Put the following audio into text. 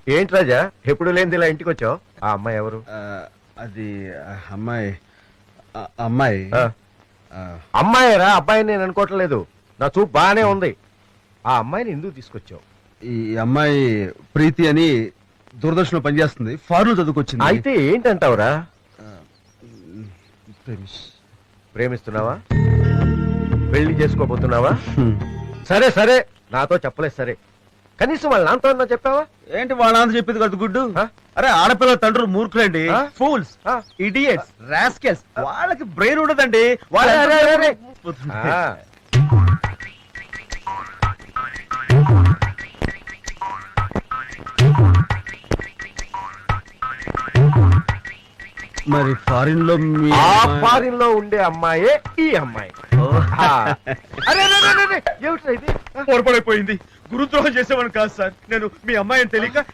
ఏంటి రాజా ఎప్పుడు లేనిది ఇలా ఇంటికి వచ్చావు? ఆ అమ్మాయి ఎవరు? అది అమ్మాయి అమ్మాయి ఆ, అమ్మాయిరా, అబ్బాయిని నేను అనుకోవట్లేదు. నా చూపు బానే ఉంది. ఆ అమ్మాయిని ఎందుకు తీసుకొచ్చావు? ఈ అమ్మాయి ప్రీతి అని దూరదర్శన్లో పనిచేస్తుంది, ఫారెన్ చదువుకొచ్చింది. అయితే ఏంటంటావురా? ప్రేమిస్- ప్రేమిస్తున్నావా? పెళ్లి చేసుకోబోతున్నావా? హ్మ్. సరే సరే, నాతో చెప్పలేదు సరే. కనీసం వాళ్ళ నాన్నతో అన్నా చెప్పావా? ఏంటి వాళ్ళ నాన్న చెప్పేది కదా గుడ్డు? ఆ? అరే ఆడపిల్ల తండ్రులు మూర్ఖులండి, ఆ? ఫూల్స్, ఆ? Idiots, rascals. వాళ్ళకి బ్రెయిన్ ఉండదండి. వాళ్ళ అరే, అరే, అరే. ఆ, మరి ఫారిన్ లో మీ ఆ అమ్మాయి- ఫారిన్ లో ఉండే అమ్మాయే ఈ అమ్మాయి. ఓ. ఆ. అరే అరే, అరే, అరే, ఏమిట్రా ఇది? పొరపడైపోయింది. గురుద్రోహం చేసేవాడు కాదు సార్ నేను. మీ అమ్మాయిని తెలియక